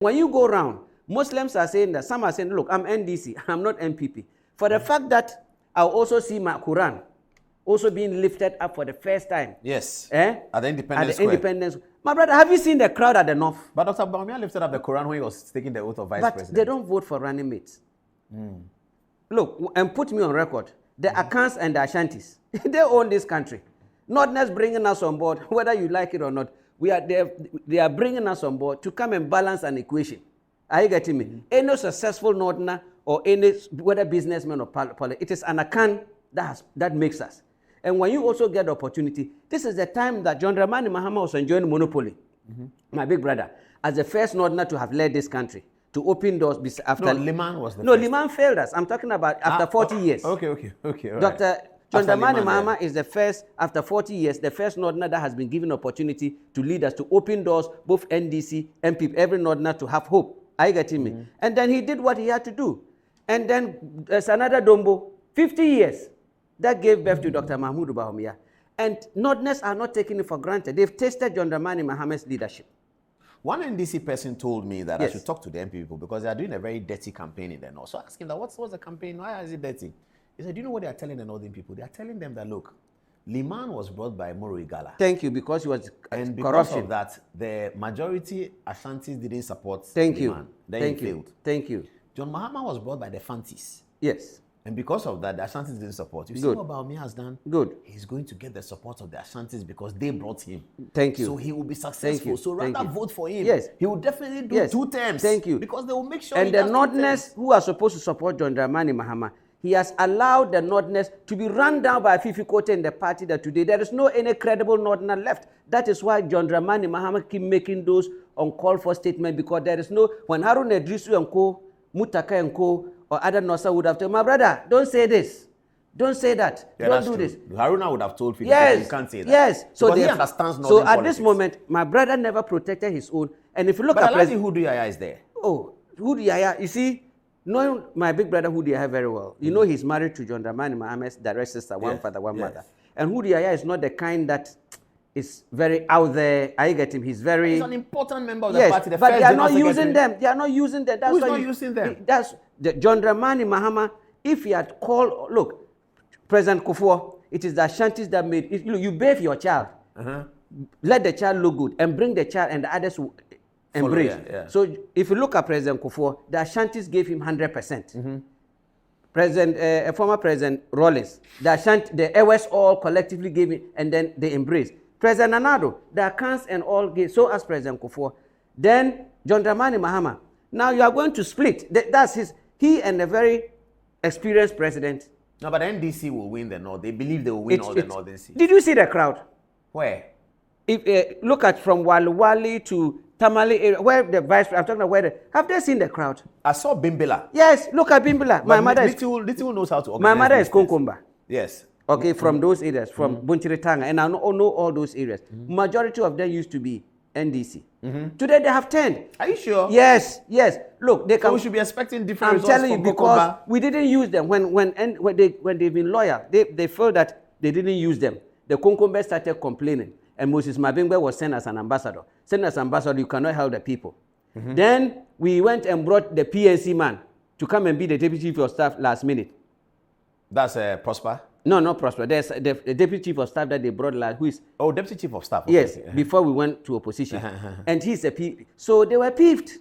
When you go around, Muslims are saying that, some are saying, look, I'm NDC, I'm not MPP. For the fact that I also see my Quran also being lifted up for the first time. Yes. At the Independence Square. My brother, have you seen the crowd at the north? But Dr. Bawumia lifted up the Quran when he was taking the oath of vice president. But they don't vote for running mates. Look, and put me on record. The Akans and the Ashantis, they own this country. Northerners bringing us on board, whether you like it or not. They are bringing us on board to come and balance an equation. Are you getting me? Any successful Northerner or any, whether businessman or politician, it is an Akan that makes us. And when you also get the opportunity, this is the time that John Dramani Mahama was enjoying monopoly. My big brother, as the first Northerner to have led this country, to open doors after... No, Liman was the No, first. Liman failed us. I'm talking about after 40 years. Okay. Dr. John Dramani Mahama is the first, after 40 years, the first Northerner that has been given opportunity to lead us, to open doors, both NDC, MPP, every Northerner to have hope. Are you getting me? And then he did what he had to do. And then there's another Dombo, 50 years, that gave birth to Dr. Mahmoud Bawumia. And Northerners are not taking it for granted. They've tasted John Dramani Mahama's leadership. One NDC person told me that I should talk to the MP people because they are doing a very dirty campaign in the north. So I asked him that, what's the campaign? Why is it dirty? He said, do you know what they are telling the northern people? They are telling them that, look, Liman was brought by Moro Igala. Thank you, because he was and because corruption. Of that, the majority Ashantis didn't support Thank Liman. you. Then Thank he you. failed. Thank you. John Mahama was brought by the Fantis. Yes. And because of that, the Ashantis didn't support. You see what Bawumia has done? Good. He's going to get the support of the Ashantis because they brought him. Thank you. So he will be successful. So rather vote for him. Yes. He will definitely do 2 terms. Thank you. Because they will make sure and the Northerners who are supposed to support John Dramani Mahama, he has allowed the Northerners to be run down by Fifi Kote in the party that today there is no any credible Northerner left. That is why John Dramani Mahama keep making those uncalled for statements, because there is no, when Harun Edrisu and co, Mutaka and co, or other Nosa would have told, my brother, don't say this. Don't say that. Yeah, don't do this. Haruna would have told Fifi, yes, you can't say that. Yes. So he understands So at politics. this moment, my brother never protected his own. And if you look but at President Hudu Yaya is there. Oh, Hudu Yaya, you see, knowing my big brother Hudu Yaya very well, you know he's married to John Dramani Mahama's direct sister, one father, one mother. And Hudu Yaya is not the kind that is very out there. I get him. He's very... He's an important member of the party. But they are not using them. They are not using them. That's Who's not using them? That's John Dramani Mahama. If he had called... Look, President Kufuor, it is the Ashantis that made... you bathe your child. Let the child look good and bring the child and the others will embrace. So if you look at President Kufuor, the Ashantis gave him 100%. Former President Rawlings, the Ewes all collectively gave it, and then they embraced. President Nanado, the Akans and all gave, so as President Kufuor. Then John Dramani Mahama. Now you are going to split. That's he and a very experienced president. No, but NDC will win the North. They believe they will win all the northern seats. Did you see the crowd? Where? If look at from Wali to Tamale area, where the vice, I'm talking about have they seen the crowd? I saw Bimbila. Yes, look at Bimbila. My mother Little knows how to organize. My mother is Konkomba. Yes. Okay, from those areas, from Bunchiritanga, and I know all those areas. Majority of them used to be NDC. Today they have 10. Are you sure? Yes. Look, they can. So we should be expecting different results. I'm telling you, because we didn't use them when they've been loyal. They felt that they didn't use them. The Konkombe started complaining, and Moses Mabingbe was sent as an ambassador. Sent as ambassador, you cannot help the people. Then we went and brought the PNC man to come and be the deputy chief of staff last minute. That's Prosper. No, not Prosper. There's the deputy chief of staff that they brought last, who is... Oh, deputy chief of staff. Okay. Yes, before we went to opposition. And he's a P. So they were peeved.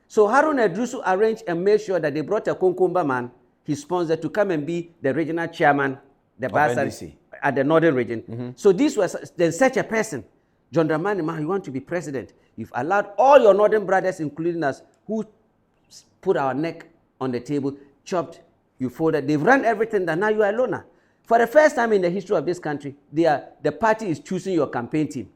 So Harun Edrisu arranged and made sure that they brought a Konkomba man, his sponsor, to come and be the regional chairman, the Basa, at the northern region. So this was then such a person. John Dramani Mahama, you want to be president. You've allowed all your northern brothers, including us, who put our neck on the table, chopped, you folded. They've run everything, that now you are alone now. For the first time in the history of this country, the party is choosing your campaign team.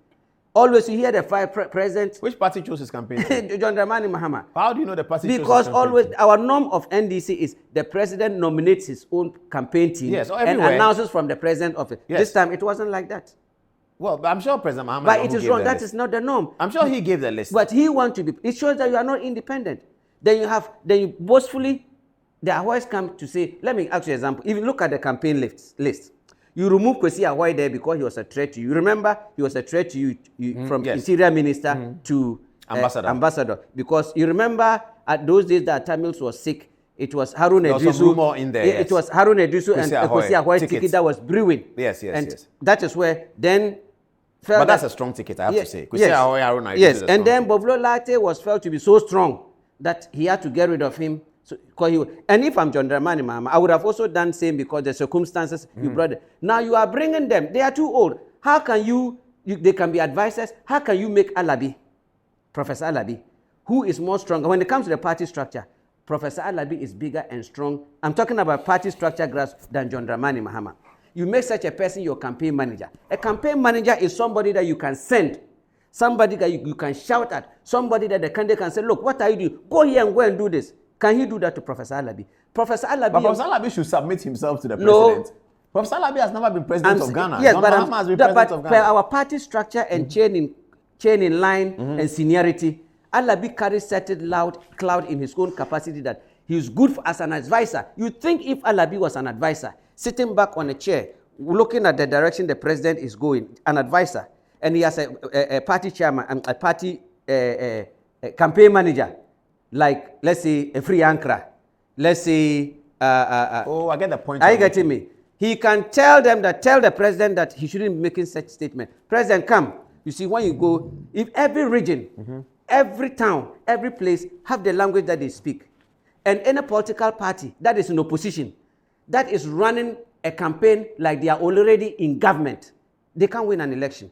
Always you hear the five presidents. Which party chose his campaign team? John Dramani Mahama. How do you know the party chose his Because campaign always team? our norm of NDC is the president nominates his own campaign team and announces from the president of it. This time it wasn't like that. Well, I'm sure President Mahama. But it is wrong. That is not the norm. I'm sure he gave the list. But he wants to be. It shows that you are not independent. Then you boastfully, they always come to say, let me ask you an example. If you look at the campaign list, you remove Kwesi Awai there because he was a threat to you. You remember he was a threat to you from Interior Minister to ambassador. Because you remember at those days that Tamils was sick, it was Harun Idrisu. There was some rumor in there. It was Harun Idrisu and Kwesi Ahoy ticket that was brewing. Yes. That is where then. But that's a strong ticket, I have to say. Kwesi Ahoy, Harun Idrisu. Yes, and then Bovlo Latte was felt to be so strong that he had to get rid of him. So, and if I'm John Dramani Mahama, I would have also done same because the circumstances you brought it. Now you are bringing them. They are too old. How can they can be advisors. How can you make Alabi, Professor Alabi, who is more stronger? When it comes to the party structure, Professor Alabi is bigger and strong. I'm talking about party structure graphs than John Dramani Mahama. You make such a person your campaign manager. A campaign manager is somebody that you can send, somebody that you can shout at, somebody that the candidate can say, look, what are you doing? Go here and go and do this. Can he do that to Professor Alabi? Professor Alabi... But Professor Alabi should submit himself to the president. No. Professor Alabi has never been president of Ghana. Yes, John but Mahama has been president of Ghana. Our party structure and chain in line and seniority, Alabi carries certain cloud in his own capacity that he is good as an advisor. You think if Alabi was an advisor, sitting back on a chair, looking at the direction the president is going, an advisor, and he has a party chairman, a party campaign manager, like, let's say, a free Ankara, let's say... I get the point. Are you getting me? He can tell the president that he shouldn't be making such statement. President, come. You see, when you go, if every region, every town, every place have the language that they speak, and any political party that is in opposition, that is running a campaign like they are already in government, they can't win an election.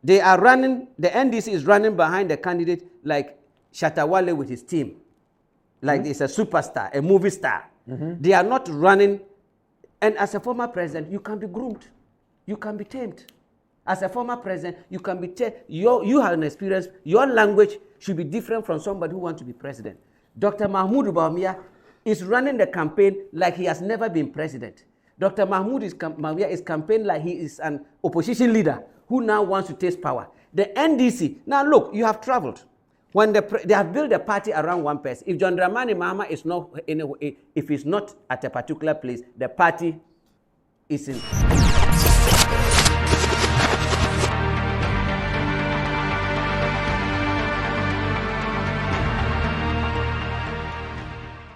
They are running, the NDC is running behind the candidate like Shatawale with his team. Like it's a superstar, a movie star. They are not running. And as a former president, you can be groomed. You can be tamed. As a former president, you can be tamed. You have an experience. Your language should be different from somebody who wants to be president. Dr. Mahmoud Bawumia is running the campaign like he has never been president. Dr. Bawumia is campaigning like he is an opposition leader who now wants to taste power. The NDC, now look, you have traveled. When they have built a party around one person, if John Dramani Mahama is not, if he's not at a particular place, the party is in.